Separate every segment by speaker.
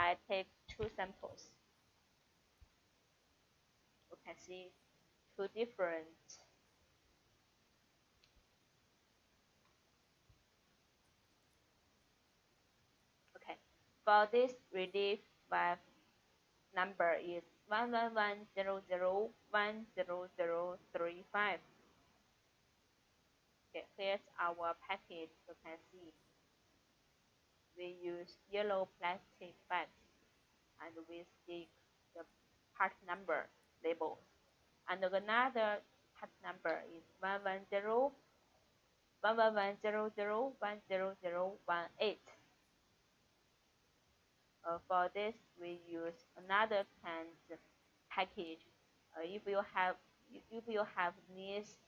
Speaker 1: I take two samples. You can see two different. Okay, for this relief valve number is 11100100035. Okay, here's our package. You can see we use yellow plastic bags and we stick the part number labels. And another part number is 11000100018. For this, we use another kind of package. If you have needs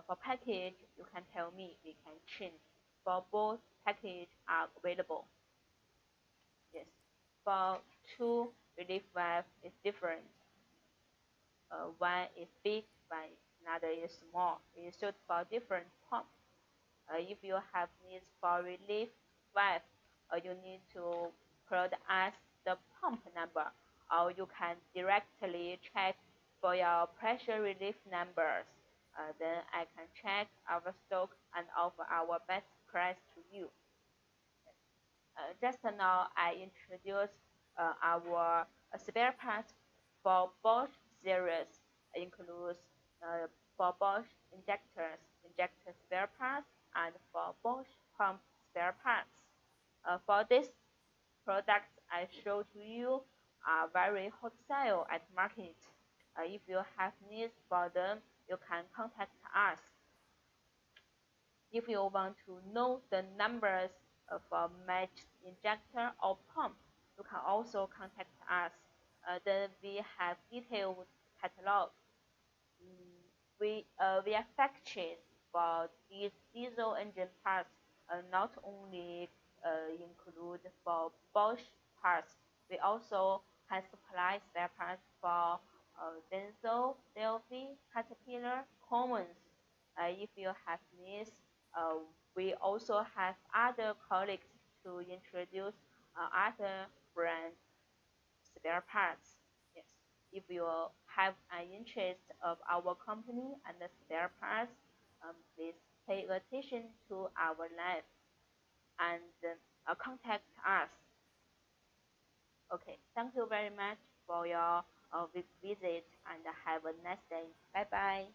Speaker 1: for package, you can tell me. We can change. For both package are available. Yes. For two relief valve is different. One is big, another is small. It is suited for different pump. If you have needs for relief valve, you need to provide us the pump number, or you can directly check for your pressure relief numbers. Then I can check our stock and offer our best price to you. Just now I introduced our spare parts for Bosch series. Includes for Bosch injector spare parts, and for Bosch pump spare parts. For this products I show to you are very hot sale at market. If you have needs for them, you can contact us. If you want to know the numbers of a matched injector or pump, you can also contact us. Then we have detailed catalog. We are factories for these diesel engine parts, not only include for Bosch parts. We also can supply spare parts for Denso, Delphi, Caterpillar, Cummins. If you have needs, we also have other colleagues to introduce other brand spare parts. Yes, if you have an interest of our company and the spare parts, please pay attention to our live and contact us. Okay, thank you very much for your visit and have a nice day. Bye bye.